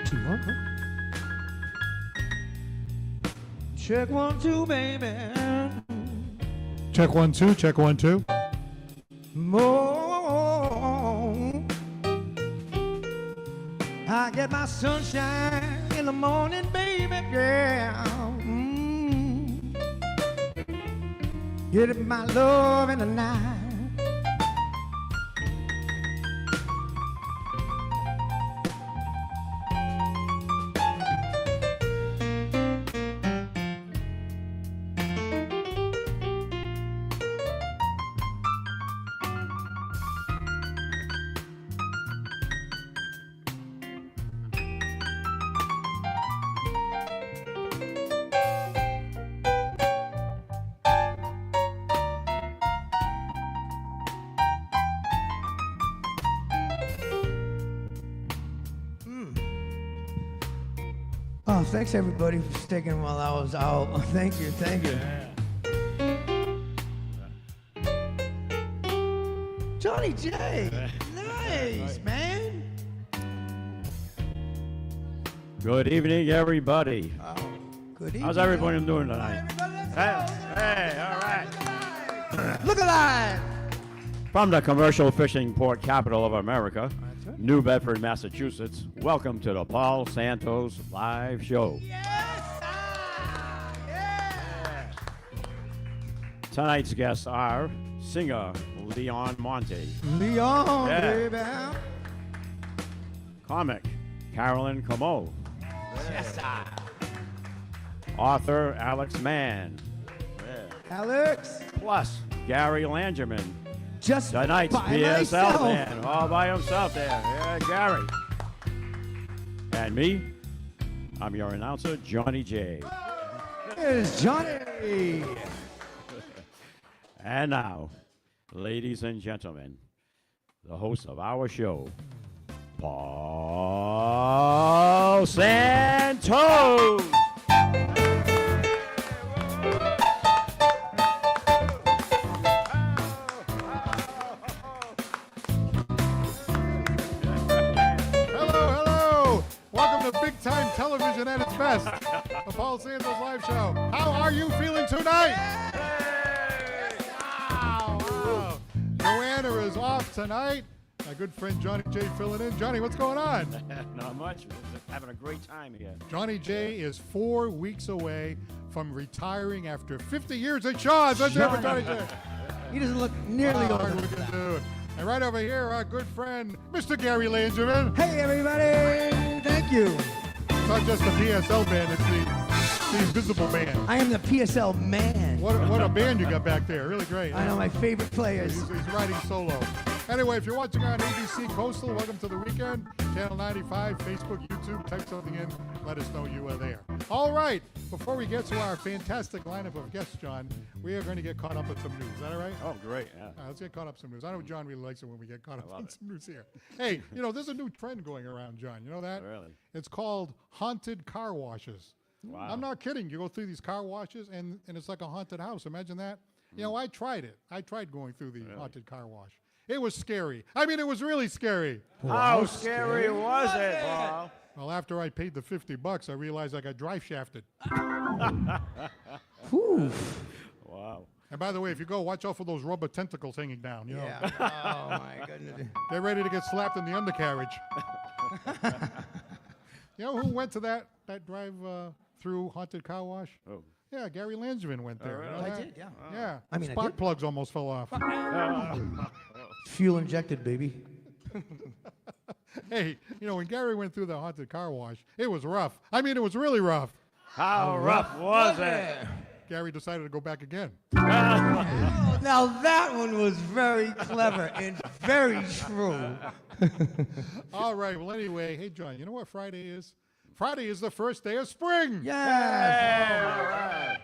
2, 1. Check 1, 2, baby. Check 1, 2, check 1, 2. More. I get my sunshine in the morning, baby, yeah. Get my love in the night. Oh, thanks everybody for sticking while I was out. Oh, thank you, thank you. Johnny J, nice, man. Good evening, everybody. Oh, good evening. How's everybody doing tonight? Hey, all right. look alive. From the commercial fishing port capital of America, New Bedford, Massachusetts, welcome to the Paul Santos Live Show. Yes, yeah. Tonight's guests are singer Leon Monty, Leon, Yeah. baby. comic Caolyn Comeau, Yes, author Alex Mann, Alex. plus Gary Langerman, Just tonight's by PSL myself. man, all by himself there. Yeah, Gary. And me, I'm your announcer, Johnny J. Here's Johnny. And now, ladies and gentlemen, the host of our show, Paul Santos. Hello. Welcome to Big Time Television at its best. The Paul Santos Live Show. How are you feeling tonight? Wow. Joanna is off tonight. My good friend Johnny J filling in. Johnny, what's going on? Not much. We're just having a great time here. Johnny J is 4 weeks away from retiring after 50 years at Shaw's. Let's have it, Johnny J. He doesn't look nearly old enough. Looking dude. And right over here, our good friend, Mr. Gary Langerman. Hey, everybody. Thank you. It's not just the PSL band, it's the Invisible Band. I am the PSL man. What a band you got back there. Really great. I know my favorite players. He's riding solo. Anyway, if you're watching on ABC Coastal, welcome to the weekend. Channel 95, Facebook, YouTube. Type something in. Let us know you are there. All right. Before we get to our fantastic lineup of guests, John, we are going to get caught up with some news. Is that all right? Oh, great. Yeah. All right, let's get caught up some news. I know John really likes it when we get caught up on it. some news here. Hey, there's a new trend going around, John. You know that? Really? It's called haunted car washes. Wow. I'm not kidding. You go through these car washes, and it's like a haunted house. Imagine that. I tried it. I tried going through the haunted car wash. It was scary. I mean, it was really scary. How scary was it, Paul? Well, after I paid the $50, I realized I got drive shafted. Whew. Wow. And by the way, if you go, watch out for those rubber tentacles hanging down. Yeah. Oh, my goodness. They're ready to get slapped in the undercarriage. You know who went to that drive through haunted car wash? Oh. Yeah, Gary Langerman went there. really? You know I that? did, yeah. Yeah. I mean, I Spark did. plugs almost fell off. Fuel injected, baby. Hey, when Gary went through the haunted car wash, it was rough. I mean, it was really rough. How rough was it? Gary decided to go back again. Oh, now that one was very clever and very true. All right. Well, anyway, hey, John, you know what Friday is? Friday is the first day of spring. Yes.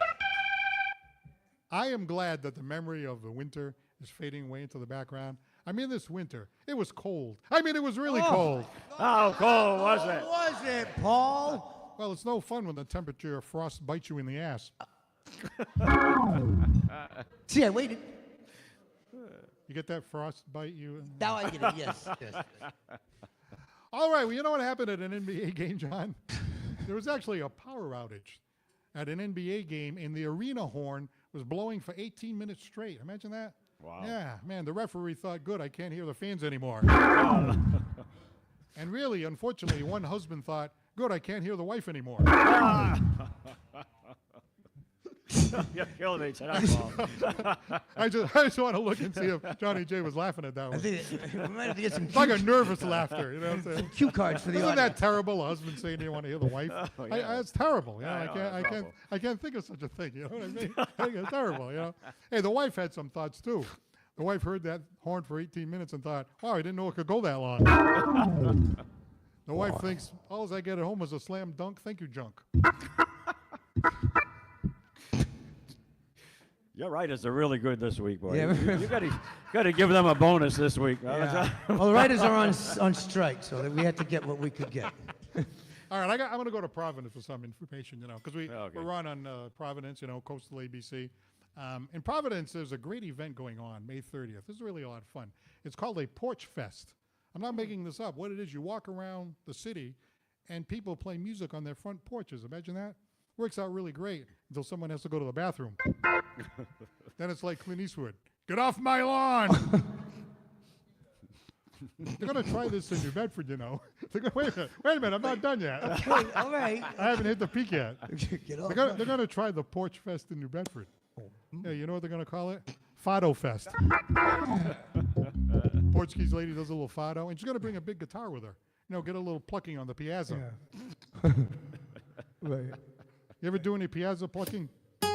I am glad that the memory of the winter is fading away into the background. I mean, this winter, it was cold. I mean, it was really cold. How cold was it? Was it, Paul? Well, it's no fun when the temperature of frost bites you in the ass. See, I waited. You get that frost bite you? Now I get it, yes. All right, well, you know what happened at an NBA game, John? There was actually a power outage at an NBA game, and the arena horn was blowing for 18 minutes straight. Imagine that. Wow. Yeah, man, the referee thought, good, I can't hear the fans anymore. And really, unfortunately, one husband thought, good, I can't hear the wife anymore. You're killing me tonight, Paul. I just want to look and see if Johnny J was laughing at that I one. think we might have to get some It's like a nervous laughter, you know what I'm saying? cue cards for the Isn't audience. that terrible? A husband saying they want to hear the wife. Oh, yeah. That's terrible. You know, I know, that's awful. I can't think of such a thing. You know what I mean? I think it's terrible. You know. Hey, the wife had some thoughts too. The wife heard that horn for 18 minutes and thought, "Wow, I didn't know it could go that long." The wife thinks, "All I get at home was a slam dunk. Thank you, junk." Your writers are really good this week, boy. Yeah. You got to give them a bonus this week. Yeah. Well, the writers are on strike, so that we had to get what we could get. All right, I'm going to go to Providence for some information, you know, because Okay. we're on Providence, you know, Coastal ABC. In Providence, there's a great event going on May 30th. This is really a lot of fun. It's called a Porch Fest. I'm not making this up. What it is, you walk around the city, and people play music on their front porches. Imagine that. Works out really great until someone has to go to the bathroom. Then it's like Clint Eastwood. Get off my lawn! They're going to try this in New Bedford, you know. Wait a minute, I'm not done yet. Okay, all right. I haven't hit the peak yet. Get off. They're going to try the Porch Fest in New Bedford. Yeah, you know what they're going to call it? Fado Fest. Portuguese lady does a little fado, and she's going to bring a big guitar with her. You know, get a little plucking on the piazza. Yeah. Right. You ever do any piazza plucking? Yeah,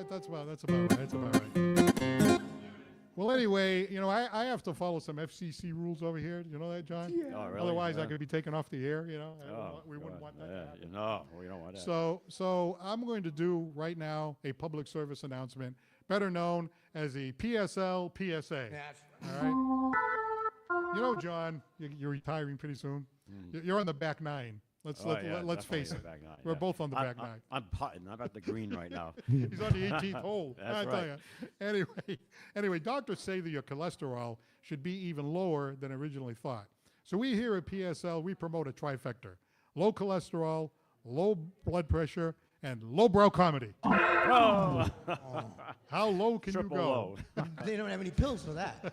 that's about right. That's about right. Well, anyway, you know, I have to follow some FCC rules over here. You know that, John? Yeah. Oh, really? Otherwise, Yeah. I could be taken off the air. You know, we God. wouldn't want that. to Yeah, happen. no, we don't want that. So I'm going to do right now a public service announcement, better known as the PSL PSA. All right. You know, John, you're retiring pretty soon. You're on the back nine. Let's face it. We're both on the back nine. I'm putting. I'm at the green right now. He's on the 18th hole. That's I tell right. you. Anyway, doctors say that your cholesterol should be even lower than originally thought. So we here at PSL, we promote a trifecta: low cholesterol, low blood pressure, and lowbrow comedy. Oh. How low can Triple you go? low. They don't have any pills for that.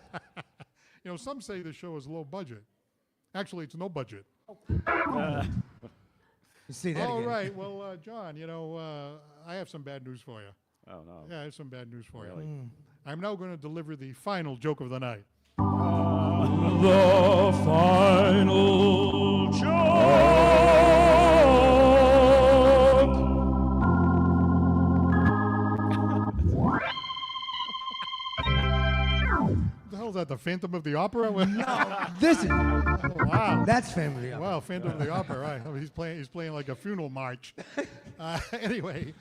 You know, some say the show is low budget. Actually, it's no budget. See that All again. right. Well, John, you know, I have some bad news for you. Oh no. Yeah, I have some bad news for Really? you. I'm now going to deliver the final joke of the night. The final joke. The hell is that? The Phantom of the Opera? This is Wow. that's family. Wow, Phantom of the Opera, right? Oh, he's playing like a funeral march. Anyway,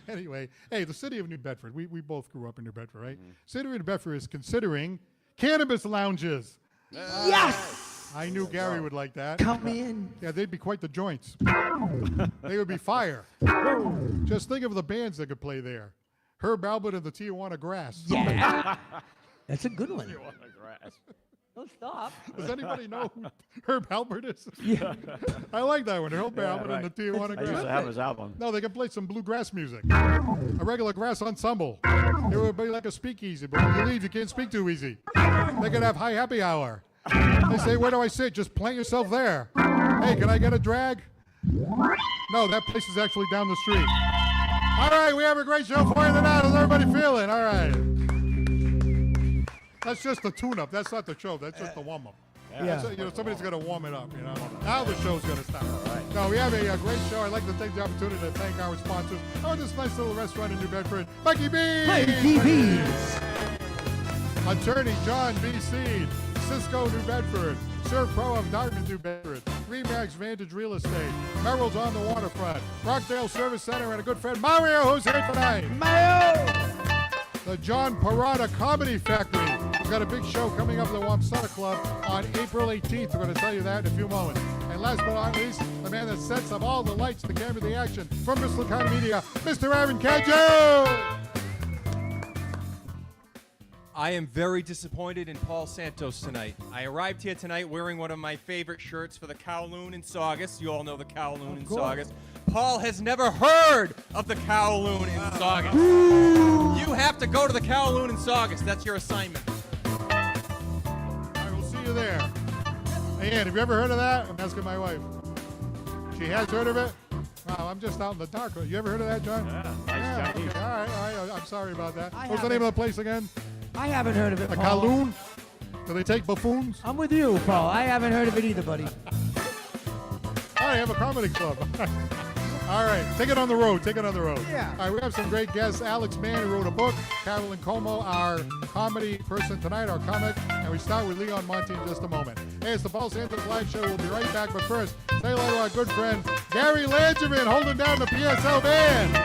hey, the city of New Bedford. We both grew up in New Bedford, right? City of New Bedford is considering cannabis lounges. Yes. I knew Gary would like that. Count me in. Yeah, they'd be quite the joints. They would be fire. Just think of the bands that could play there. Herb Albert and the Tijuana Grass. Yeah. That's a good one. You want the grass. Don't stop. Does anybody know who Herb Albert is? Yeah. I like that one. Herb Albert right. and the Tijuana I used Grass. to have his album. No, they can play some bluegrass music. A regular grass ensemble. It would be like a speakeasy, but when you leave, you can't speak too easy. They could have high happy hour. They say, where do I sit? Just plant yourself there. Hey, can I get a drag? No, that place is actually down the street. All right, we have a great show for you tonight. How's everybody feeling? All right. That's just the tune-up. That's not the show. That's just the warm-up. Yeah. You know, somebody's got to warm it up, you know. Now the show's going to start. No, we have a great show. I'd like to take the opportunity to thank our sponsors. Oh, this nice little restaurant in New Bedford, Mikey B's. Mikey B's. Attorney John B. Seed, Cisco New Bedford, Surf Pro of Dartmouth New Bedford, Remax Vantage Real Estate, Merrill's on the Waterfront, Rockdale Service Center, and a good friend Mario, who's here tonight. Mayo. The John Parada Comedy Factory. We've got a big show coming up at the Wamsutta Club on April 18th. We're going to tell you that in a few moments. And last but not least, the man that sets up all the lights, the camera, the action from Bristol County Media, Mr. Aaron Cadjo. I am very disappointed in Paul Santos tonight. I arrived here tonight wearing one of my favorite shirts for the Caolyn in Saugus. You all know the Caolyn in Saugus. Paul has never heard of the Caolyn in Saugus. You have to go to the Caolyn in Saugus. That's your assignment. All right, we'll see you there. Hey, Ann, have you ever heard of that? I'm asking my wife. She has heard of it? Wow, I'm just out in the dark. You ever heard of that, John? Yeah, nice Chinese. Okay. All right. I'm sorry about that. I What's the name of the place again? I haven't heard of it, The Paul. Caolyn? Do they take buffoons? I'm with you, Paul. I haven't heard of it either, buddy. All right, have a comedy club. All right, take it on the road. Yeah. All right, we have some great guests. Alex Mann, who wrote a book. Caolyn Comeau, our comedy person tonight, our comic. And we start with Leon Monty in just a moment. Hey, it's the Paul Santos Live Show. We'll be right back. But first, say hello to our good friend, Gary Langevin, holding down the PSL band.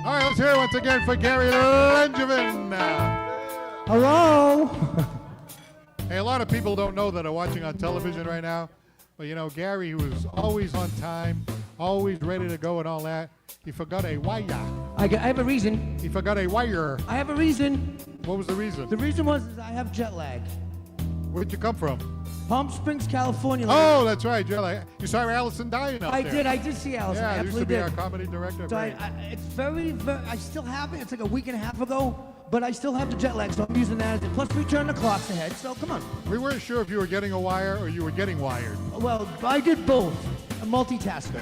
All right, let's hear it once again for Gary Langevin. Hello. Hey, a lot of people don't know that are watching on television right now, but you know, Gary, who was always on time, always ready to go and all that, he forgot a wire. I have a reason. He forgot a wire. I have a reason. What was the reason? The reason was is I have jet lag. Where'd you come from? Palm Springs, California. Oh, that's right. You saw Allison Dine out there. I did see Allison. Yeah, I he used to absolutely be our did. comedy director. So Great. it's very, I still have it. It's like a week and a half ago, but I still have the jet lag, so I'm using that. Plus, we turn the clocks ahead, so come on. We weren't sure if you were getting a wire or you were getting wired. Well, I did both. A multitasker.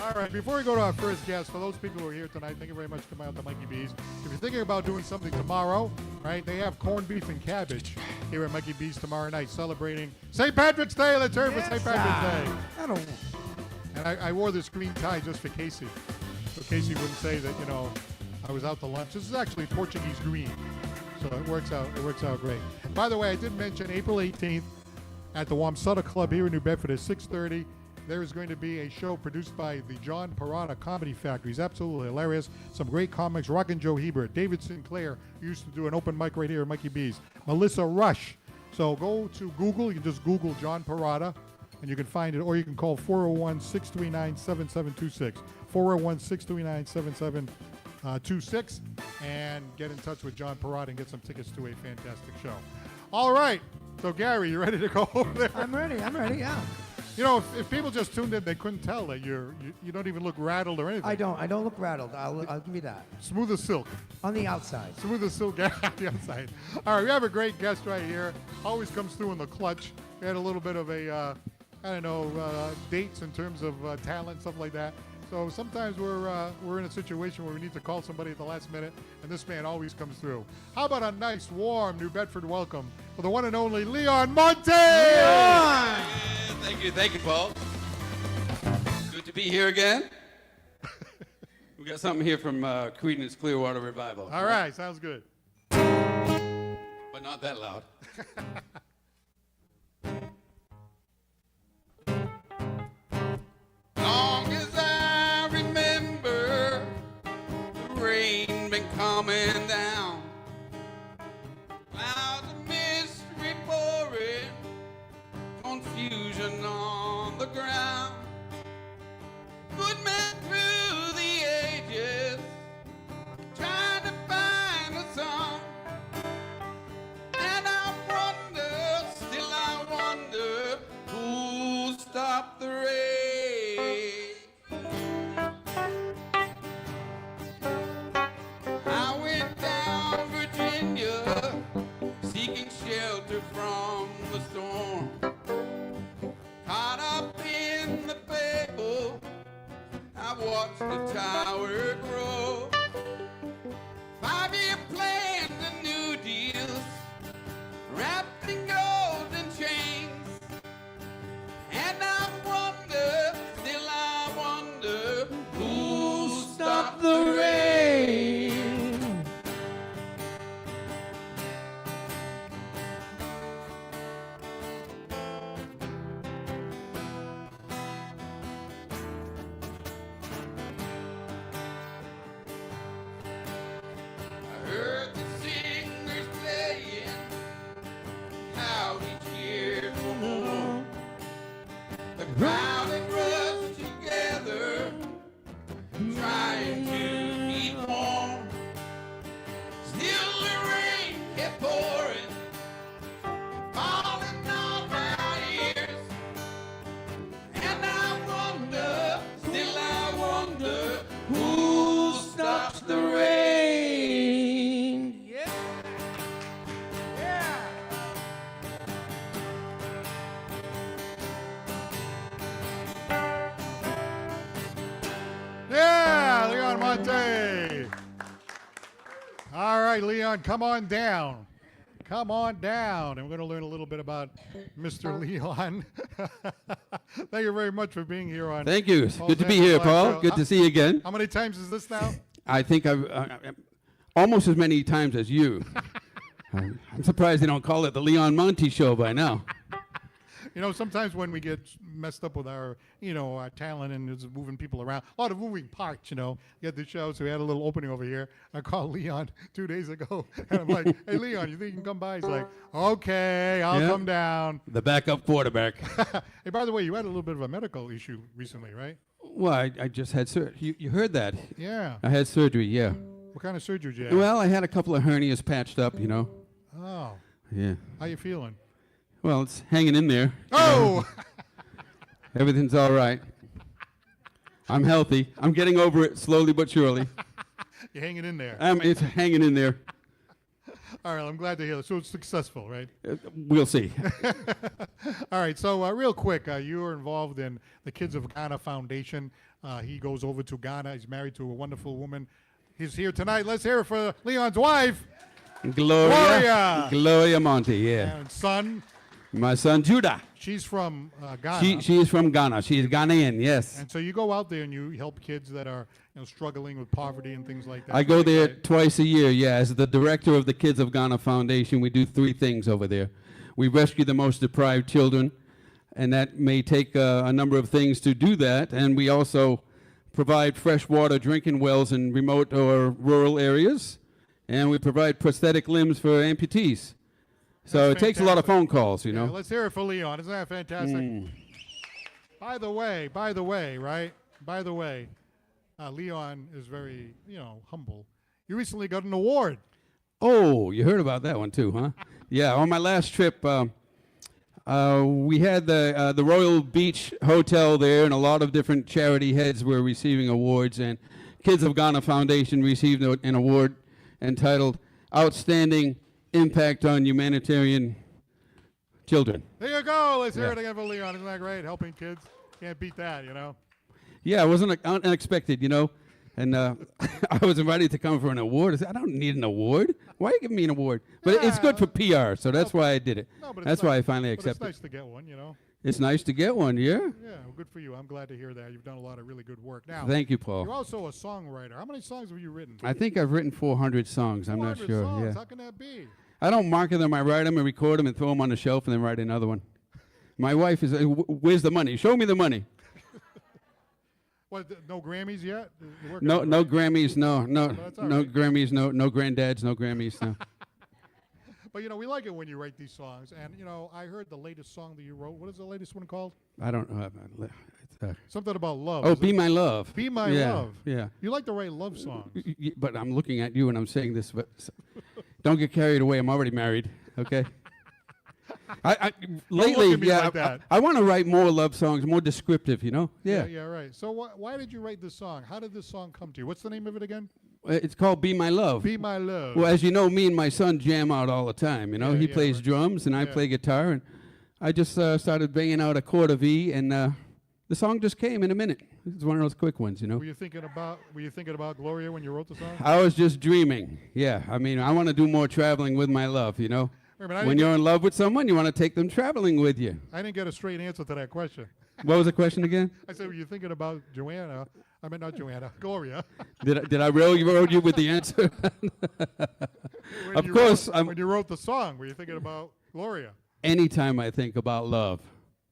All right, before we go to our first guest, for those people who are here tonight, thank you very much for coming out to Mikey B's. If you're thinking about doing something tomorrow, right, they have corned beef and cabbage here at Mikey B's tomorrow night, celebrating St. Patrick's Day. Let's hear it for St. Patrick's Day. I don't. And I wore this green tie just for Casey, so Casey wouldn't say that, you know, I was out to lunch. This is actually Portuguese green, so it works out great. By the way, I did mention April 18th at the Wamsutta Club here in New Bedford at 6:30. There is going to be a show produced by the John Parada Comedy Factory. It's absolutely hilarious. Some great comics. Rockin' Joe Hebert, David Sinclair, who used to do an open mic right here at Mikey B's. Melissa Rush. So go to Google. You can just Google John Parada, and you can find it. Or you can call 401-639-7726. 401-639-7726. And get in touch with John Parada and get some tickets to a fantastic show. All right. So, Gary, you ready to go over there? I'm ready, yeah. You know, if people just tuned in, they couldn't tell that you don't even look rattled or anything. I don't look rattled. I'll give you that. Smooth as silk. On the outside. Smooth as silk on the outside. All right, we have a great guest right here. Always comes through in the clutch. We had a little bit of a, dates in terms of talent, stuff like that. So sometimes we're in a situation where we need to call somebody at the last minute, and this man always comes through. How about a nice, warm New Bedford welcome for the one and only Leon Monty? Leon! Thank you, Paul. Good to be here again. We got something here from Creedence Clearwater Revival. All right, sounds good. But not that loud. Long as I remember, the rain been coming down. Clouds of mystery pouring, confusion on the ground. Good man through the ages, trying to find a song. And I wonder, still I wonder, who'll stop the rain? I went down Virginia, seeking shelter from the storm. Caught up in Monty. All right, Leon, come on down. Come on down. And we're going to learn a little bit about Mr. Leon. Thank you very much for being here on. Thank you. It's Paul good to be Santos here, Live Paul. Show. Good to see you again. How many times is this now? I think I've almost as many times as you. I'm surprised they don't call it the Leon Monty Show by now. You know, sometimes when we get messed up with our, our talent and it's moving people around, a lot of moving parts, get the show. So we had a little opening over here. I called Leon 2 days ago, and I'm like, hey, Leon, you think you can come by? He's like, okay, I'll Yeah. come down. The backup quarterback. Hey, by the way, you had a little bit of a medical issue recently, right? Well, I just had surgery. You heard that? Yeah. I had surgery, yeah. What kind of surgery did you have? Well, I had a couple of hernias patched up, Oh, Yeah. how you feeling? Well, it's hanging in there. Oh! Everything's all right. I'm healthy. I'm getting over it slowly but surely. You're hanging in there. It's hanging in there. All right, I'm glad to hear that. So it's successful, right? We'll see. All right, so real quick, you are involved in the Kids of Ghana Foundation. He goes over to Ghana. He's married to a wonderful woman. He's here tonight. Let's hear it for Leon's wife Gloria. Gloria Monty, yeah. and son. My son, Judah. She's from Ghana. She is from Ghana. She is Ghanaian, yes. And so you go out there and you help kids that are struggling with poverty and things like that. I go there Right? twice a year, yeah. As the director of the Kids of Ghana Foundation, we do 3 things over there. We rescue the most deprived children, and that may take a number of things to do that. And we also provide fresh water drinking wells in remote or rural areas. And we provide prosthetic limbs for amputees. So That's it takes a lot of fantastic. phone calls, Yeah, let's hear it for Leon. Isn't that fantastic? By the way, right? By the way, Leon is very, humble. You recently got an award. Oh, you heard about that one too, huh? Yeah, on my last trip, we had the Royal Beach Hotel there, and a lot of different charity heads were receiving awards, and Kids of Ghana Foundation received an award entitled Outstanding Impact on Humanitarian Children. There you go. Let's hear Yeah. it again for Leon. Isn't that great? Helping kids. Can't beat that, Yeah, it wasn't unexpected, and I was invited to come for an award. I said, I don't need an award. Why are you giving me an award? But it's good for PR, so that's why I did it. No, but it's That's why I nice. finally But it's accepted. nice to get one, It's nice to get one, yeah? Yeah, well, good for you. I'm glad to hear that. You've done a lot of really good work. Now, Thank you, you're Paul. also a songwriter. How many songs have you written? I think I've written 400 songs. I'm not 400 sure. songs. Yeah. How can that be? I don't market them. I write them and record them and throw them on the shelf and then write another one. My wife is, where's the money? Show me the money. What? No Grammys yet? You're working No, on it, no right? Grammys. No, that's all no right. Grammys. No granddads. No Grammys. No. But we like it when you write these songs. And I heard the latest song that you wrote. What is the latest one called? I don't know. Something about love. Oh, is Be it? My Love. Be My Yeah, Love. Yeah. You like to write love songs. But I'm looking at you and I'm saying this, but don't get carried away. I'm already married. Okay. Lately, at me yeah, like that. I want to write more love songs, more descriptive. Yeah. Yeah, right. So why did you write this song? How did this song come to you? What's the name of it again? It's called Be My Love. Be My Love. Well, as you know, me and my son jam out all the time. Yeah, He yeah, plays right. drums and I Yeah. play guitar, and I just started banging out a chord of E, and the song just came in a minute. It's one of those quick ones, Were you thinking about Gloria when you wrote the song? I was just dreaming. Yeah, I mean, I want to do more traveling with my love. Wait a minute, I When didn't you're in love with someone, you want to take them traveling with you. I didn't get a straight answer to that question. What was the question again? I said, were you thinking about Joanna? I mean, not Joanna, Gloria. Did I railroad you with the answer? When Of you course, wrote, when you wrote the song, were you thinking about Gloria? Anytime I think about love,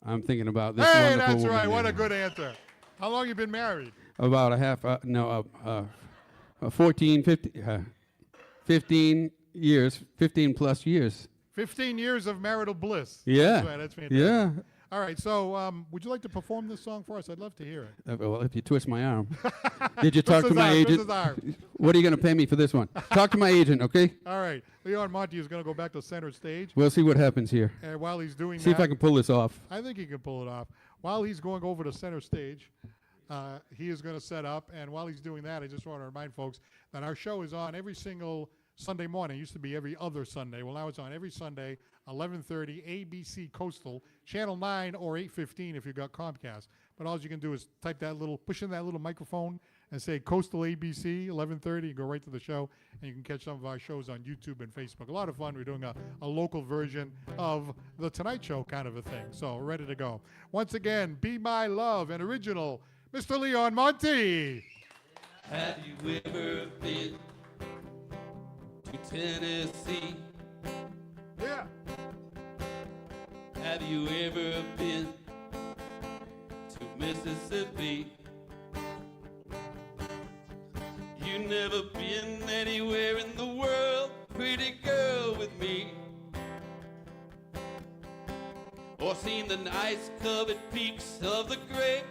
I'm thinking about this Hey, wonderful that's woman right. What here. a good answer. How long you been married? About 14, 15 years, 15 plus years. 15 years of marital bliss. Yeah. That's right. That's fantastic. Yeah. All right. So, would you like to perform this song for us? I'd love to hear it. Well, if you twist my arm. Did you talk Twist to his my arm, twist agent? his arm. What are you going to pay me for this one? Talk to my agent, okay? All right. Leon Monty is going to go back to center stage. We'll see what happens here. And while he's doing See that, if I can pull this off. I think he can pull it off. While he's going over to center stage, he is going to set up. And while he's doing that, I just want to remind folks that our show is on every single Sunday morning. It used to be every other Sunday. Well, now it's on every Sunday, 11:30, ABC Coastal, Channel 9 or 8:15 if you've got Comcast. But all you can do is push in that little microphone, and say Coastal ABC 11:30. You go right to the show, and you can catch some of our shows on YouTube and Facebook. A lot of fun. We're doing a local version of the Tonight Show kind of a thing. So ready to go. Once again, Be My Love, an original, Mr. Leon Monty. Have you ever been to Tennessee? Yeah. Have you ever been to Mississippi? You never been anywhere in the world, pretty girl, with me, or seen the ice-covered peaks of the Great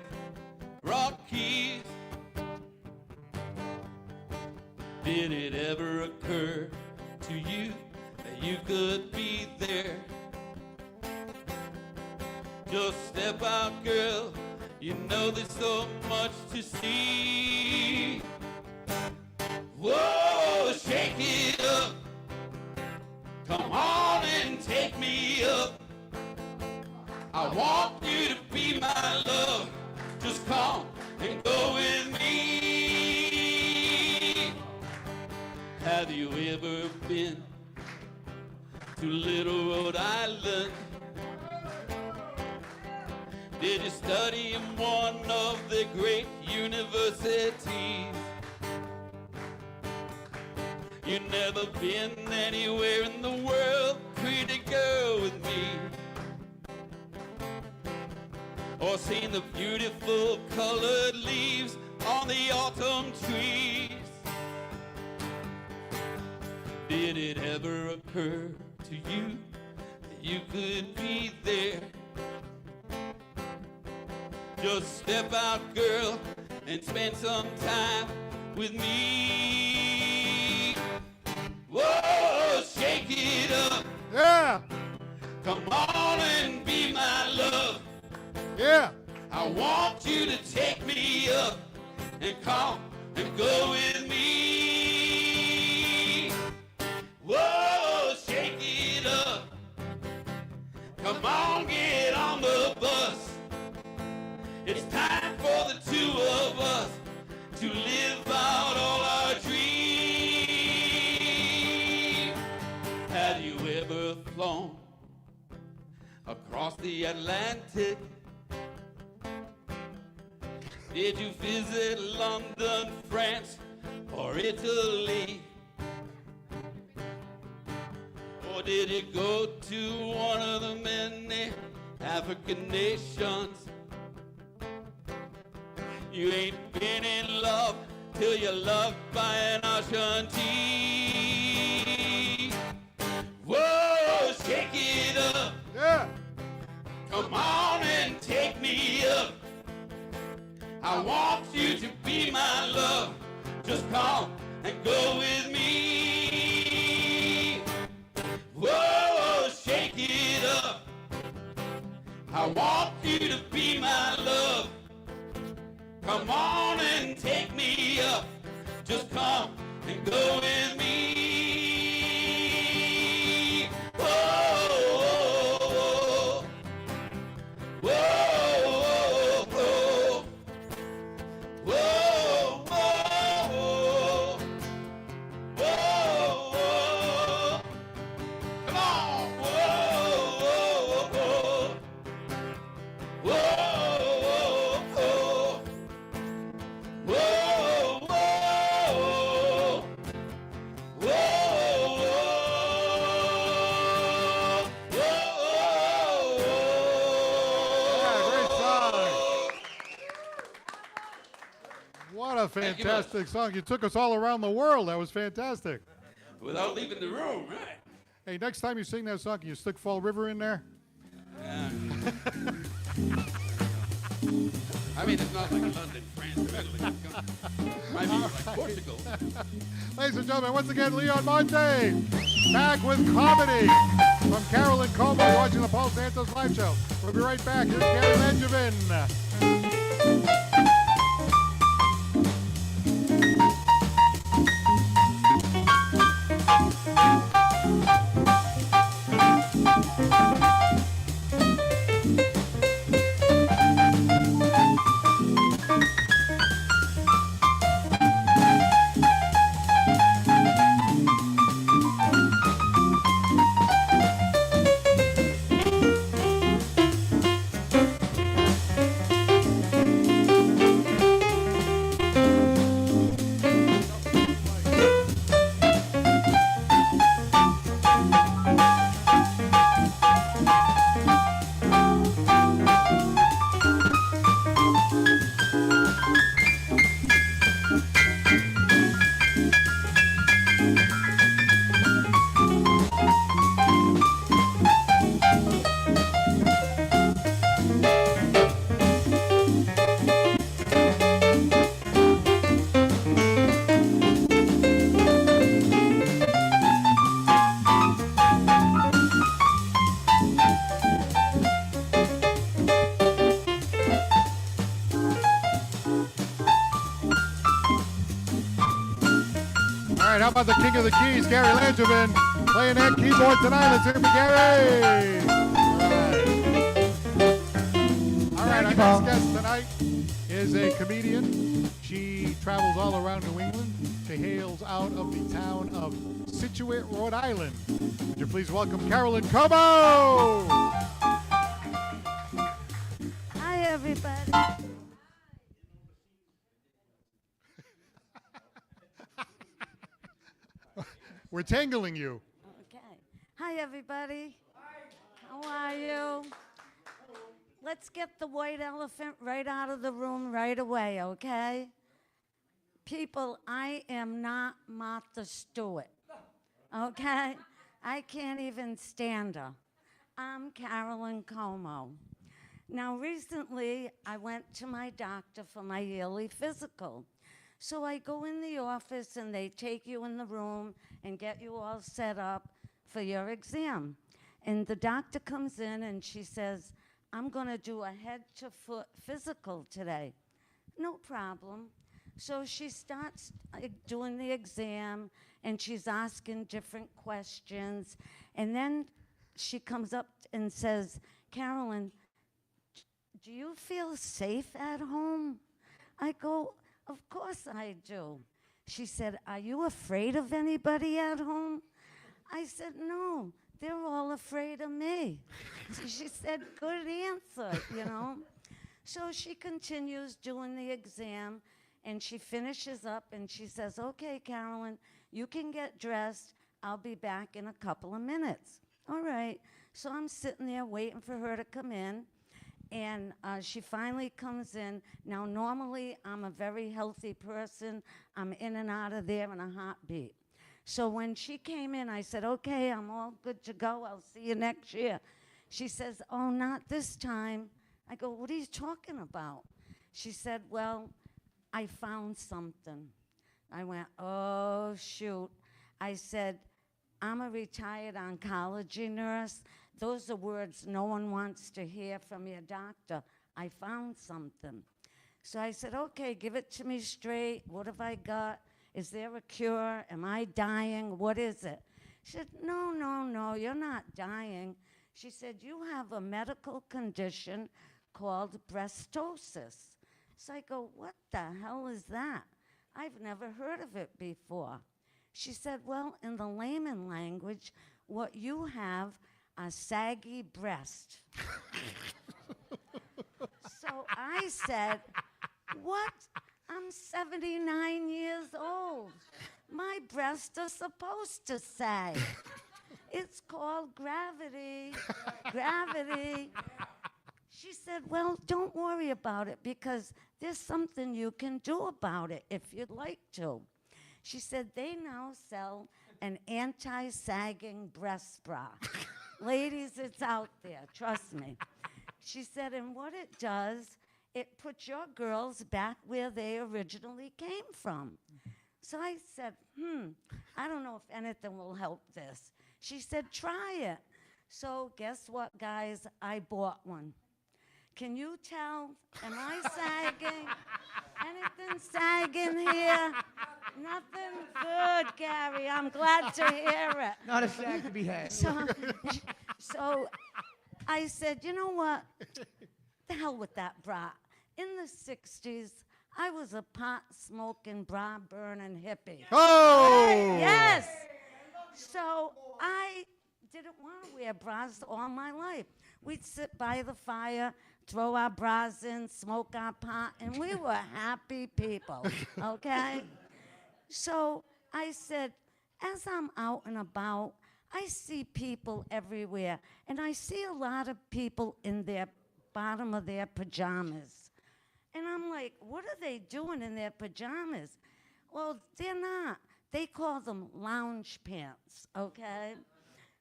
Rockies? Did it ever occur to you that you could be there? Just step out, girl, you know there's so much to see. Whoa, shake it up, come on and take me up. I want you to be my love, just come and go with me. Have you ever been to Little Rhode Island? Did you study in one of the great universities? You never been anywhere in the world, pretty girl, with me, or seen the beautiful colored leaves on the autumn trees? Did it ever occur to you that you could be there? Just step out, girl, and spend some time with me. Whoa, shake it up, Yeah. come on and be my love. Yeah. I want you to take me up and come and go with me. Whoa, shake it up, come on, get on the bus. It's time for the two of us to live out all our dreams. Have you ever flown across the Atlantic? Did you visit London, France, or Italy? Or did you go to one of the many African nations? You ain't been in love till you're loved by an Ashanti. Whoa, shake it up, Yeah. come on and take me up. I want you to be my love, just come and go with me. Whoa, shake it up, I want you to be my love. Come on and take me up, just come and go with me. Whoa, whoa, whoa, whoa, whoa, whoa, whoa, come on, whoa, whoa, whoa, whoa. What a fantastic song. You took us all around the world. That was fantastic. Without leaving the room, right? Hey, next time you sing that song, can you stick Fall River in there? I mean, it's not like London, France, or Italy. Might be like Portugal. Ladies and gentlemen, once again, Leon Monty, back with comedy from Caolyn, Comeau. You're watching the Paul Santos Live Show. We'll be right back. Here's Gary Benjamin. about the king of the keys, Gary Langevin, playing that keyboard tonight. Let's hear it for Gary. All right, our next guest tonight is a comedian. She travels all around New England. She hails out of the town of Situate, Rhode Island. Would you please welcome Caolyn Comeau? Hi, everybody. We're tangling you. Okay. Hi, everybody. How are you? Let's get the white elephant right out of the room right away, okay? People, I am not Martha Stewart, okay? I can't even stand her. I'm Caolyn Comeau. Now, recently, I went to my doctor for my yearly physical. So I go in the office and they take you in the room and get you all set up for your exam. And the doctor comes in and she says, I'm gonna do a head to foot physical today. No problem. So she starts doing the exam and she's asking different questions. And then she comes up and says, Caolyn, do you feel safe at home? I go, of course I do. She said, are you afraid of anybody at home? I said, no, they're all afraid of me. She said, good answer, you know. So she continues doing the exam, and she finishes up, and she says, okay, Caolyn, you can get dressed. I'll be back in a couple of minutes. All right. So I'm sitting there waiting for her to come in. And she finally comes in. Now, normally, I'm a very healthy person. I'm in and out of there in a heartbeat. So when she came in, I said, okay, I'm all good to go. I'll see you next year. She says, oh, not this time. I go, what are you talking about? She said, well, I found something. I went, oh, shoot. I said, I'm a retired oncology nurse. Those are words no one wants to hear from your doctor. I found something. So I said, okay, give it to me straight. What have I got? Is there a cure? Am I dying? What is it? She said, no, no, no, you're not dying. She said, you have a medical condition called breastosis. So I go, what the hell is that? I've never heard of it before. She said, well, in the layman language, what you have a saggy breast. So I said, what? I'm 79 years old. My breasts are supposed to sag. It's called gravity. Gravity. She said, well, don't worry about it because there's something you can do about it if you'd like to. She said, they now sell an anti-sagging breast bra. Ladies, it's out there, trust me. She said, and what it does, it puts your girls back where they originally came from. So I said, I don't know if anything will help this. She said, try it. So guess what, guys? I bought one. Can you tell? Am I sagging? Anything sagging here? Nothing good, Gary. I'm glad to hear it. Not a sag to be had. So I said, you know what? The hell with that bra. In the 60s, I was a pot-smoking, bra-burning hippie. Oh! Yes! So I didn't want to wear bras all my life. We'd sit by the fire, throw our bras in, smoke our pot, and we were happy people, okay? So I said, as I'm out and about, I see people everywhere, and I see a lot of people in their bottom of their pajamas. And I'm like, what are they doing in their pajamas? Well, they're not. They call them lounge pants, okay?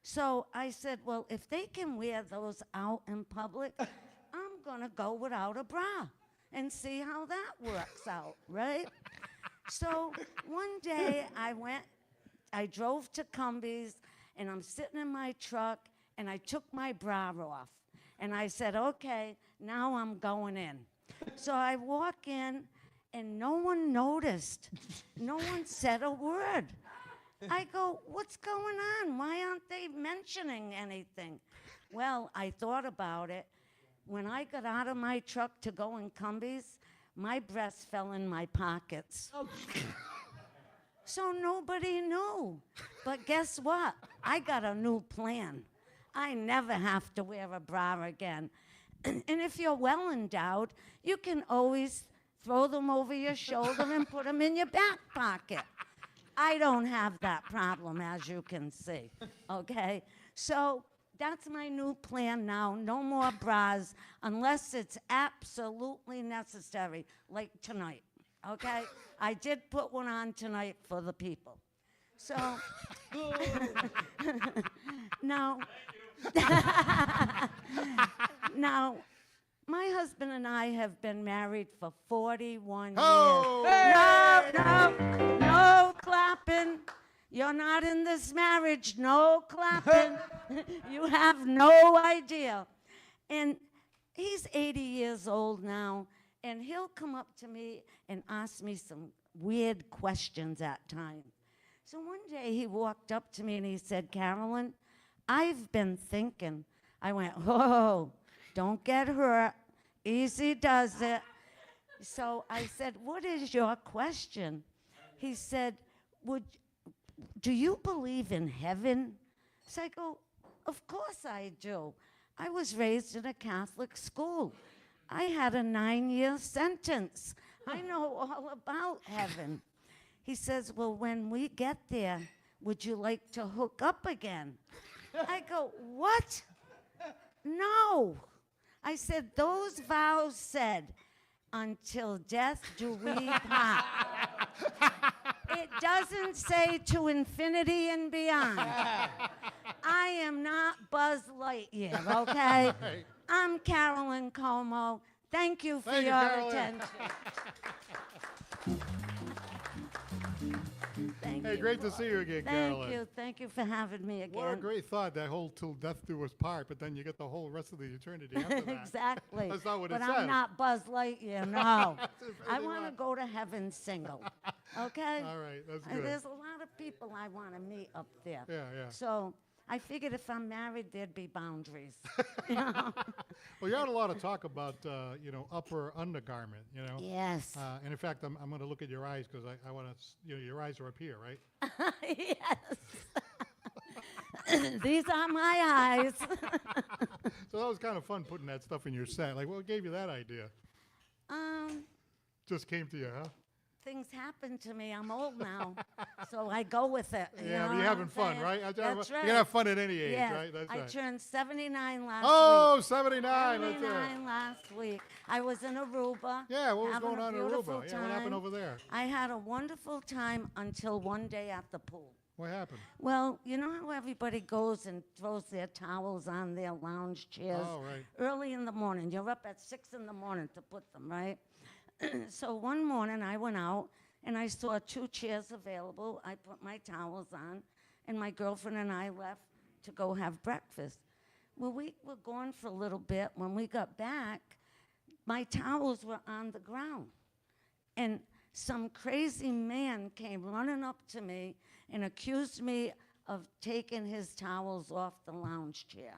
So I said, well, if they can wear those out in public, I'm gonna go without a bra and see how that works out, right? So one day I drove to Cumbies, and I'm sitting in my truck, and I took my bra off. And I said, okay, now I'm going in. So I walk in, and no one noticed. No one said a word. I go, what's going on? Why aren't they mentioning anything? Well, I thought about it. When I got out of my truck to go in Cumbies, my breasts fell in my pockets. So nobody knew. But guess what? I got a new plan. I never have to wear a bra again. And if you're well endowed, you can always throw them over your shoulder and put them in your back pocket. I don't have that problem, as you can see, okay? So that's my new plan now. No more bras unless it's absolutely necessary, like tonight, okay? I did put one on tonight for the people. So, now, now, my husband and I have been married for 41 Oh! years. No clapping. You're not in this marriage. No clapping. You have no idea. And he's 80 years old now, and he'll come up to me and ask me some weird questions at times. So one day he walked up to me and he said, Caolyn, I've been thinking. I went, whoa, don't get hurt. Easy does it. So I said, what is your question? He said, do you believe in heaven? So I go, of course I do. I was raised in a Catholic school. I had a 9-year sentence. I know all about heaven. He says, well, when we get there, would you like to hook up again? I go, what? No. I said, those vows said, until death do we part. It doesn't say to infinity and beyond. I am not Buzz Lightyear, okay? I'm Caolyn Comeau. Thank you for your attention. Thank Hey, you. great to see you again, Caroline. Thank you. Thank you for having me again. What a great thought, that whole till death do us part, but then you get the whole rest of the eternity after that. Exactly. That's not what but it I'm says. not Buzz Lightyear, no. That's I really want to not. go to heaven single, okay? All right, that's And good. there's a lot of people I want to meet up there. Yeah, yeah. So I figured if I'm married, there'd be boundaries. You know? Well, you had a lot of talk about, upper undergarment, Yes. And in fact, I'm going to look at your eyes because I want to, your eyes are up here, right? Yes. These are my eyes. So that was kind of fun putting that stuff in your set. Like, what gave you that idea? Just came to you, huh? Things happen to me. I'm old now, so I go with it. You Yeah, know but what you're having I'm fun, saying? right? That's You right. can have fun at any age, Yes. right? That's I right. turned 79 last Oh, week. 79. That's it. 79 last week. I was in Aruba. Yeah, what was having going a on in beautiful Aruba? Yeah, what happened time. over there? I had a wonderful time until one day at the pool. What happened? Well, you know how everybody goes and throws their towels on their lounge chairs Oh, right. early in the morning. You're up at 6 in the morning to put them, right? So one morning I went out and I saw 2 chairs available. I put my towels on, and my girlfriend and I left to go have breakfast. Well, we were gone for a little bit. When we got back, my towels were on the ground. And some crazy man came running up to me and accused me of taking his towels off the lounge chair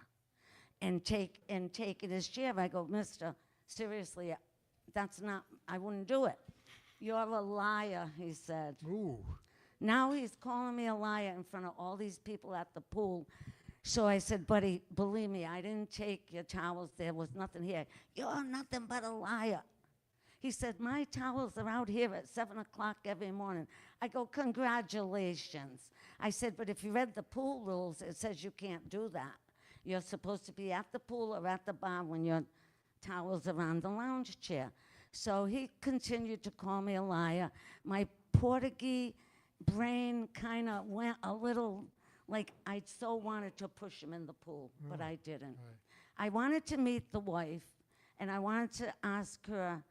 and taking his chair. I go, mister, seriously, that's not, I wouldn't do it. You're a liar, he said. Ooh. Now he's calling me a liar in front of all these people at the pool. So I said, buddy, believe me, I didn't take your towels. There was nothing here. You're nothing but a liar. He said, my towels are out here at 7 o'clock every morning. I go, congratulations. I said, but if you read the pool rules, it says you can't do that. You're supposed to be at the pool or at the bar when your towels are on the lounge chair. So he continued to call me a liar. My Portuguese brain kind of went a little, like I so wanted to push him in the pool, but I didn't. Right. I wanted to meet the wife, and I wanted to ask her,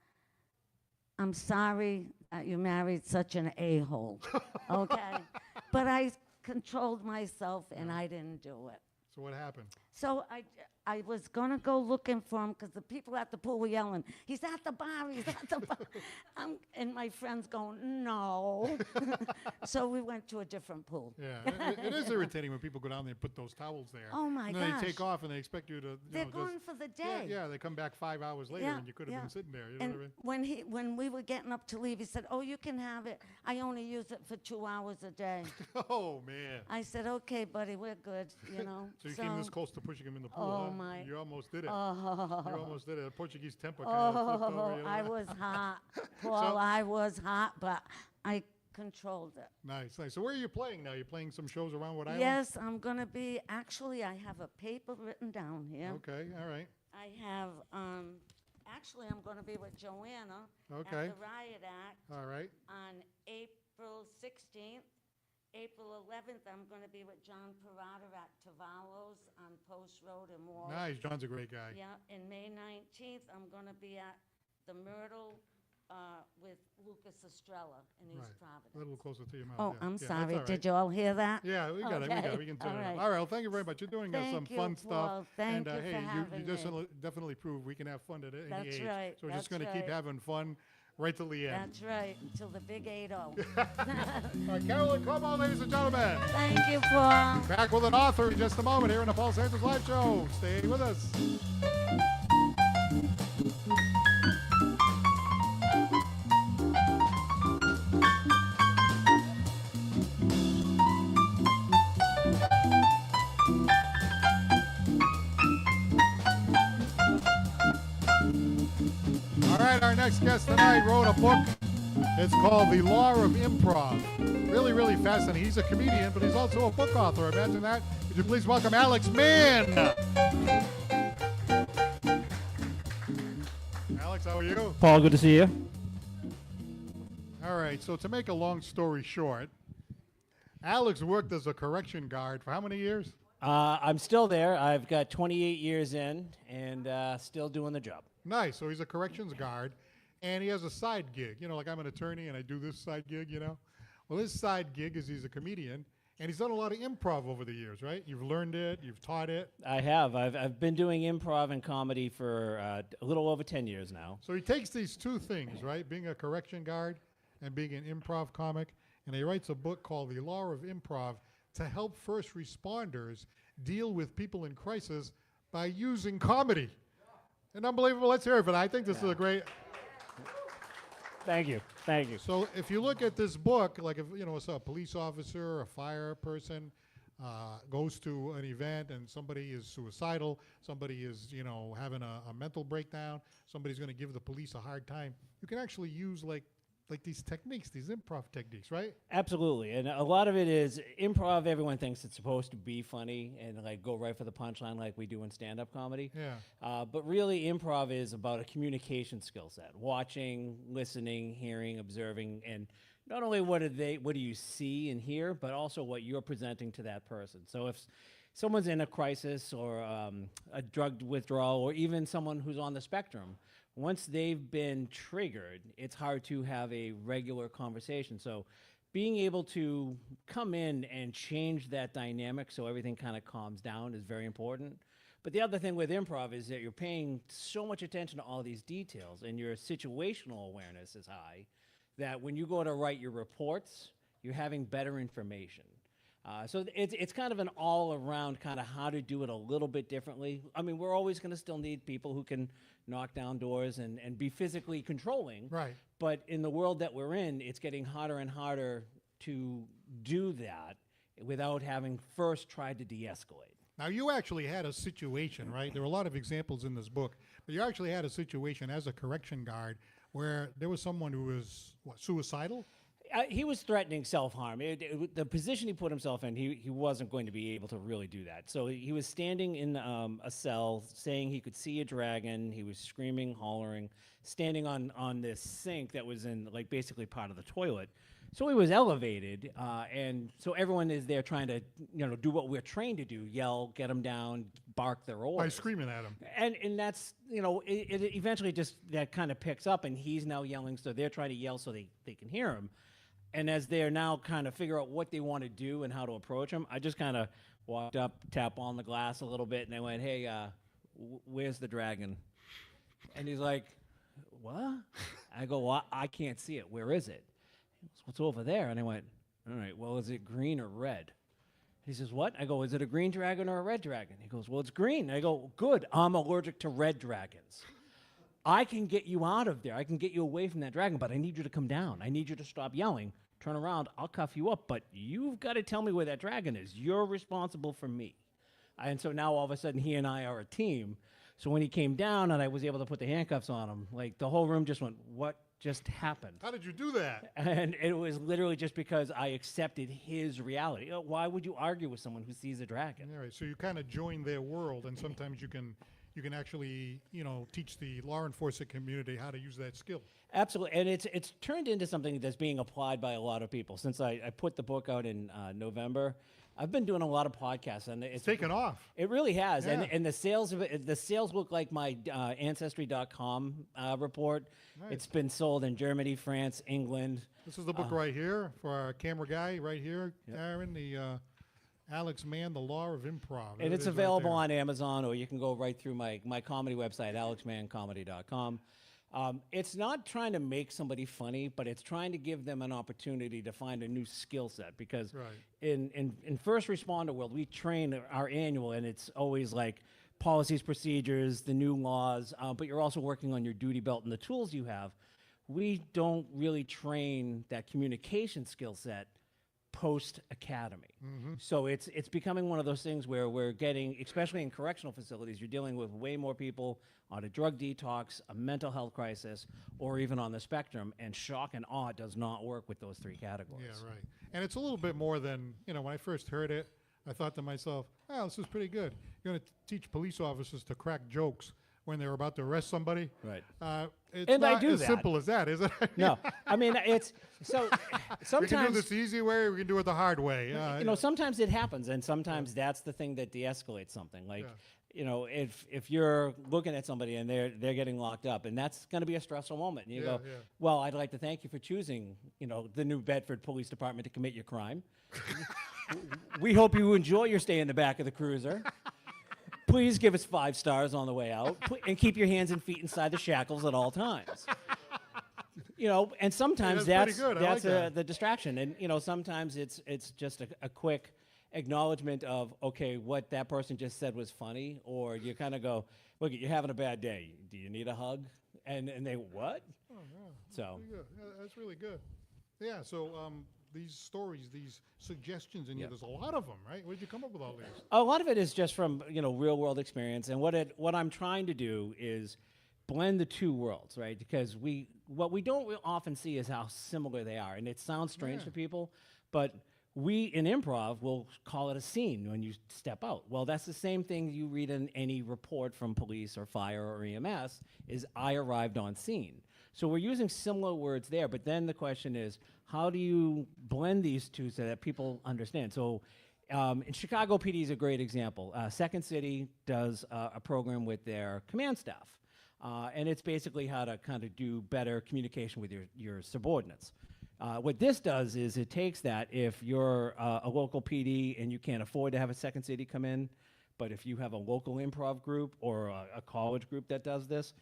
I'm sorry that you married such an a-hole, okay? But I controlled myself, and I didn't do it. So what happened? So I was gonna go looking for him because the people at the pool were yelling, "He's at the bar! He's at the bar!" And my friends going, "No." So we went to a different pool. Yeah, it is irritating when people go down there and put those towels there. Oh, my and then gosh. they take off and they expect you to. They're gone for the day. Yeah, they come back 5 hours later Yeah, and you could have yeah. been sitting there. You know And what I mean? when we were getting up to leave, he said, "Oh, you can have it. I only use it for 2 hours a day." Oh man. I said, "Okay, buddy, we're good." You know. So you came this close to pushing him in the pool. Oh, huh? my. You almost did it. Oh, You almost did it. The Portuguese temper kind of flipped over. You know? I was hot, Paul. I was hot, but I controlled it. Nice, nice. So where are you playing now? You playing some shows around Rhode Island? Yes, I'm gonna be. Actually, I have a paper written down here. Okay, all right. I have. Actually, I'm gonna be with Joanna Okay. at the Riot Act All right. on April 16th. April 11th, I'm going to be with John Parada at Tavallo's on Post Road in Warwick. Nice. John's a great guy. Yeah, and May 19th, I'm going to be at the Myrtle with Lucas Estrella in East Right. A Providence. little closer to your mouth. Oh, yeah. I'm Yeah, sorry. that's all Did right. you all hear that? Yeah, we got it. We got Okay. it. We can turn All it right. up. All right. Well, thank you very much. You're doing Thank some you, fun stuff. Paul. Thank and you for hey, having you just me. definitely proved we can have fun at any That's age. right, So we're just that's going to keep right. having fun right till the end. That's right, until the big 8-0. All right, Caolyn, come on, ladies and gentlemen. Thank you, Paul. Back with an author in just a moment here in the Paul Santos Live Show. Stay with us. All right, our next guest tonight wrote a book. It's called The Law of Improv. Really, really fascinating. He's a comedian, but he's also a book author. Imagine that. Would you please welcome Alex Mann? Alex, how are you? Paul, good to see you. All right, so to make a long story short, Alex worked as a correction guard for how many years? I'm still there. I've got 28 years in and still doing the job. Nice. So he's a corrections guard, and he has a side gig. You know, like I'm an attorney and I do this side gig, you know. Well, his side gig is he's a comedian, and he's done a lot of improv over the years, right? You've learned it, you've taught it. I have. I've been doing improv and comedy for a little over 10 years now. So he takes these two things, right? Being a correction guard and being an improv comic, and he writes a book called The Law of Improv to help first responders deal with people in crisis by using comedy. And unbelievable. Let's hear it for that. I think this is a great. Thank you. Thank you. So if you look at this book, like if you know, it's a police officer, a fire person, goes to an event and somebody is suicidal, somebody is having a mental breakdown, somebody's going to give the police a hard time. You can actually use like these techniques, these improv techniques, right? Absolutely. And a lot of it is improv. Everyone thinks it's supposed to be funny and like go right for the punchline like we do in stand-up comedy. Yeah. But really, improv is about a communication skill set. Watching, listening, hearing, observing, and not only what do you see and hear, but also what you're presenting to that person. So if someone's in a crisis or a drug withdrawal or even someone who's on the spectrum, once they've been triggered, it's hard to have a regular conversation. So being able to come in and change that dynamic so everything kind of calms down is very important. But the other thing with improv is that you're paying so much attention to all these details and your situational awareness is high that when you go to write your reports, you're having better information. So it's kind of an all-around kind of how to do it a little bit differently. I mean, we're always going to still need people who can knock down doors and be physically controlling. Right. But in the world that we're in, it's getting harder and harder to do that without having first tried to de-escalate. Now, you actually had a situation, right? There are a lot of examples in this book, but you actually had a situation as a correction guard where there was someone who was, suicidal? He was threatening self-harm. The position he put himself in, he wasn't going to be able to really do that. So he was standing in a cell saying he could see a dragon. He was screaming, hollering, standing on this sink that was in like basically part of the toilet. So he was elevated, and so everyone is there trying to do what we're trained to do, yell, get him down, bark their orders. By screaming at him. And that's, it eventually just that kind of picks up, and he's now yelling, so they're trying to yell so they can hear him. And as they're now kind of figure out what they want to do and how to approach him, I just kind of Walked up, tap on the glass a little bit, and I went, "Hey, where's the dragon?" And he's like, "What?" I go, "Well, I can't see it. Where is it?" He goes, "What's over there?" And I went, "All right, well, is it green or red?" He says, "What?" I go, "Is it a green dragon or a red dragon?" He goes, "Well, it's green." I go, "Good. I'm allergic to red dragons. I can get you out of there. I can get you away from that dragon, but I need you to come down. I need you to stop yelling. Turn around. I'll cuff you up, but you've got to tell me where that dragon is. You're responsible for me." And so now all of a sudden he and I are a team. So when he came down and I was able to put the handcuffs on him, like the whole room just went, "What just happened?" How did you do that? And it was literally just because I accepted his reality. Why would you argue with someone who sees a dragon? All right, so you kind of join their world, and sometimes you can actually, teach the law enforcement community how to use that skill. Absolutely, and it's turned into something that's being applied by a lot of people. Since I put the book out in November, I've been doing a lot of podcasts, and it's taken off. It really has, Yeah. and the sales of it, the sales look like my Ancestry.com report. Nice. It's been sold in Germany, France, England. This is the book right here for our camera guy right here, Aaron, the Alex Mann, The Law of Improv. There And it it's is right available there. on Amazon, or you can go right through my comedy website, alexmanncomedy.com. It's not trying to make somebody funny, but it's trying to give them an opportunity to find a new skill set. Because Right. in first responder world, we train our annual, and it's always like policies, procedures, the new laws, but you're also working on your duty belt and the tools you have. We don't really train that communication skill set post academy. So it's becoming one of those things where we're getting, especially in correctional facilities, you're dealing with way more people on a drug detox, a mental health crisis, or even on the spectrum, and shock and awe does not work with those three categories. Yeah, right. And it's a little bit more than, when I first heard it, I thought to myself, oh, this is pretty good. You're going to teach police officers to crack jokes when they're about to arrest somebody. Right. It's And I not do as that. simple as that, is it? No, I mean, it's so We can do sometimes this the easy way, or we can do it the hard way. sometimes it happens, and sometimes that's the thing that de-escalates something. Like, if you're looking at somebody and they're getting locked up, and that's going to be a stressful moment, and you go, Yeah. "Well, I'd like to thank you for choosing, the New Bedford Police Department to commit your crime. We hope you enjoy your stay in the back of the cruiser. Please give us 5 stars on the way out, and keep your hands and feet inside the shackles at all times." And sometimes that's pretty that's good. I like that. the distraction, and sometimes it's just a quick acknowledgement of, okay, what that person just said was funny, or you kind of go, "Look, you're having a bad day. Do you need a hug?" And they, "What?" Oh, yeah. So Pretty good. Yeah, that's really good. Yeah, so these stories, these suggestions in here, there's a lot of them, right? Where did you come up with all these? a lot of it is just from real world experience, and what I'm trying to do is blend the two worlds, right? Because what we don't often see is how similar they are, and it sounds strange Yeah. to people, but we in improv will call it a scene when you step out. Well, that's the same thing you read in any report from police or fire or EMS is, "I arrived on scene." So we're using similar words there, but then the question is, how do you blend these two so that people understand? So in Chicago, PD is a great example. Second City does a program with their command staff, and it's basically how to kind of do better communication with your subordinates. What this does is it takes that, if you're a local PD and you can't afford to have a Second City come in, but if you have a local improv group or a college group that does this,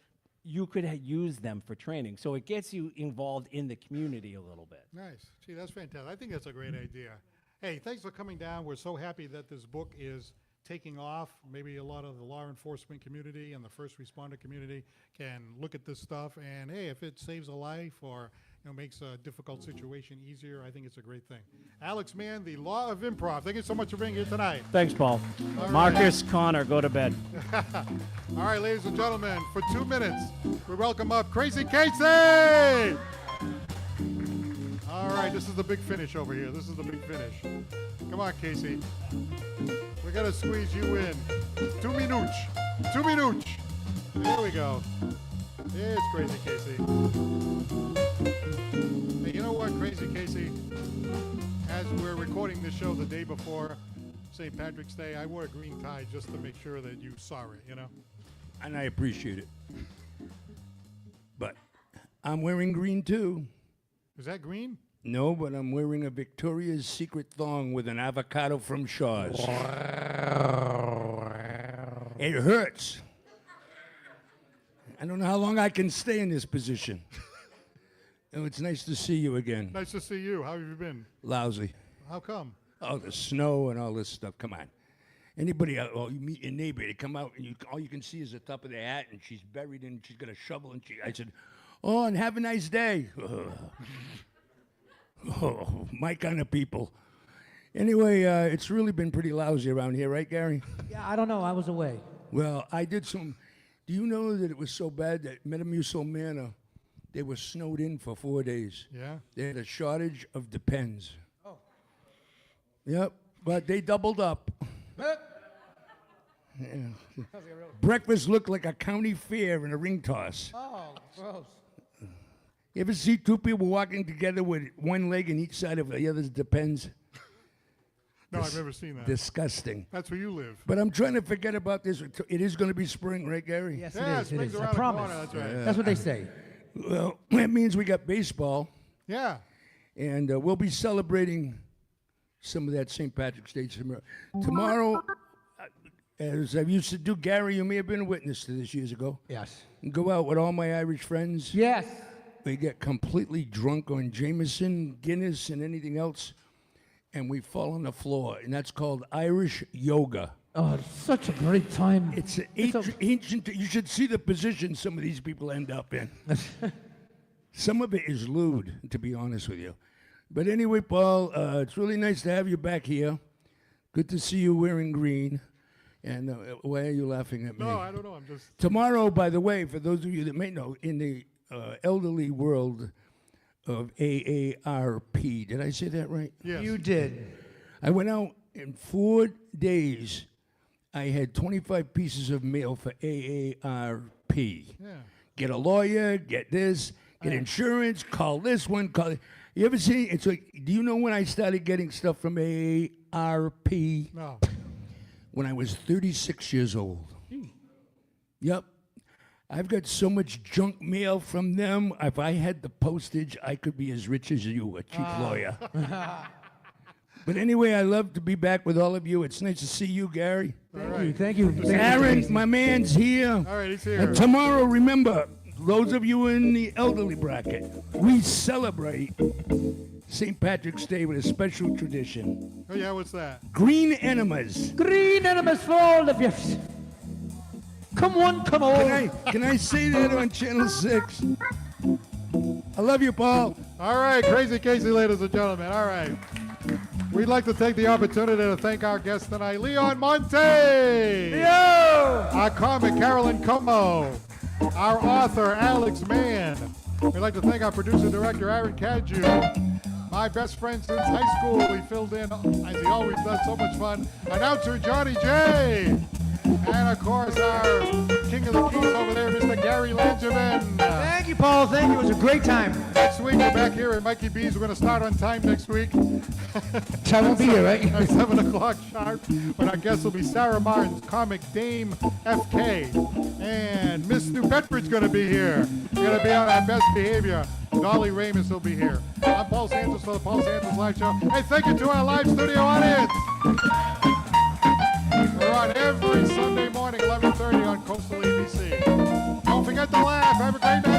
you could use them for training. So it gets you involved in the community a little bit. Nice. Gee, that's fantastic. I think that's a great idea. Hey, thanks for coming down. We're so happy that this book is taking off. Maybe a lot of the law enforcement community and the first responder community can look at this stuff, and hey, if it saves a life or makes a difficult situation easier, I think it's a great thing. Alex Mann, The Law of Improv. Thank you so much for being here tonight. Thanks, Paul. All Marcus, Connor, go to bed. All right, ladies and gentlemen, for 2 minutes, we welcome up Crazy Casey! All right, this is the big finish over here. This is the big finish. Come on, Casey. We got to squeeze you in. 2 minutes. 2 minutes. There we go. It's Crazy Casey. Hey, you know what, Crazy Casey? As we're recording this show the day before St. Patrick's Day, I wore a green tie just to make sure that you saw it, And I appreciate it. But I'm wearing green too. Is that green? No, but I'm wearing a Victoria's Secret thong with an avocado from Shaw's. It hurts. I don't know how long I can stay in this position. Oh, it's nice to see you again. Nice to see you. How have you been? Lousy. How come? Oh, the snow and all this stuff. Come on. Anybody out, you meet your neighbor, they come out and all you can see is the top of their hat and she's buried and she's got a shovel and I said, oh, and have a nice day. Oh, my kind of people. Anyway, it's really been pretty lousy around here, right, Gary? Yeah, I don't know. I was away. Well, I did some. Do you know that it was so bad that Metamucil Manor, they were snowed in for 4 days? Yeah? They had a shortage of Depends. Oh. Yep, but they doubled up. Yeah. Breakfast looked like a county fair and a ring toss. Oh, gross. You ever see two people walking together with one leg in each side of the other's Depends? No, I've never seen that. Disgusting. That's where you live. But I'm trying to forget about this. It is going to be spring, right, Gary? Yes, Yeah, it is. It spring's is. around I the promise. corner, that's right. That's what they say. Well, that means we got baseball, Yeah. and we'll be celebrating some of that St. Patrick's Day tomorrow. As I used to do, Gary, you may have been a witness to this years ago. Yes. And go out with all my Irish friends. Yes. We get completely drunk on Jameson, Guinness, and anything else, and we fall on the floor, and that's called Irish yoga. Oh, it's such a great time. It's ancient. You should see the position some of these people end up in. Some of it is lewd, to be honest with you. But anyway, Paul, it's really nice to have you back here. Good to see you wearing green. And why are you laughing at me? No, I don't know. I'm just. Tomorrow, by the way, for those of you that may know, in the elderly world of AARP, did I say that right? Yes. You did. I went out in 4 days. I had 25 pieces of mail for AARP. Yeah. Get a lawyer, get this, get insurance, call this one, call. You ever see? It's like, do you know when I started getting stuff from AARP? No. When I was 36 years old. Yep. I've got so much junk mail from them. If I had the postage, I could be as rich as you, a cheap lawyer. But anyway, I love to be back with all of you. It's nice to see you, Gary. Thank you. Aaron, my man's here. All right, he's here. And tomorrow, remember, those of you in the elderly bracket, we celebrate St. Patrick's Day with a special tradition. Oh, yeah, what's that? Green enemas. Green enemas for all of you. Come on, come on. Can I say that on Channel 6? I love you, Paul. All right, Crazy Casey, ladies and gentlemen. All right. We'd like to take the opportunity to thank our guest tonight, Leon Monty. Our comic, Caolyn Comeau. Our author, Alex Mann. We'd like to thank our producer, director, Aaron Cadju. My best friend since high school. We filled in, as he always does, so much fun. Announcer, Johnny J. And, of course, our king of the keys over there, Mr. Gary Langevin. Thank you, Paul. Thank you. It was a great time. Next week, we're back here at Mikey B's. We're going to start on time next week. I won't be here, right? At 7 o'clock sharp. But our guest will be Sarah Martin's comic Dame FK. And Miss New Bedford's going to be here. We're going to be on our best behavior. Dolly Ramus will be here. I'm Paul Santos for the Paul Santos Live Show. Hey, thank you to our live studio audience. We're on every Sunday morning, 11:30 on Coastal ABC. Don't forget to laugh. Have a great night.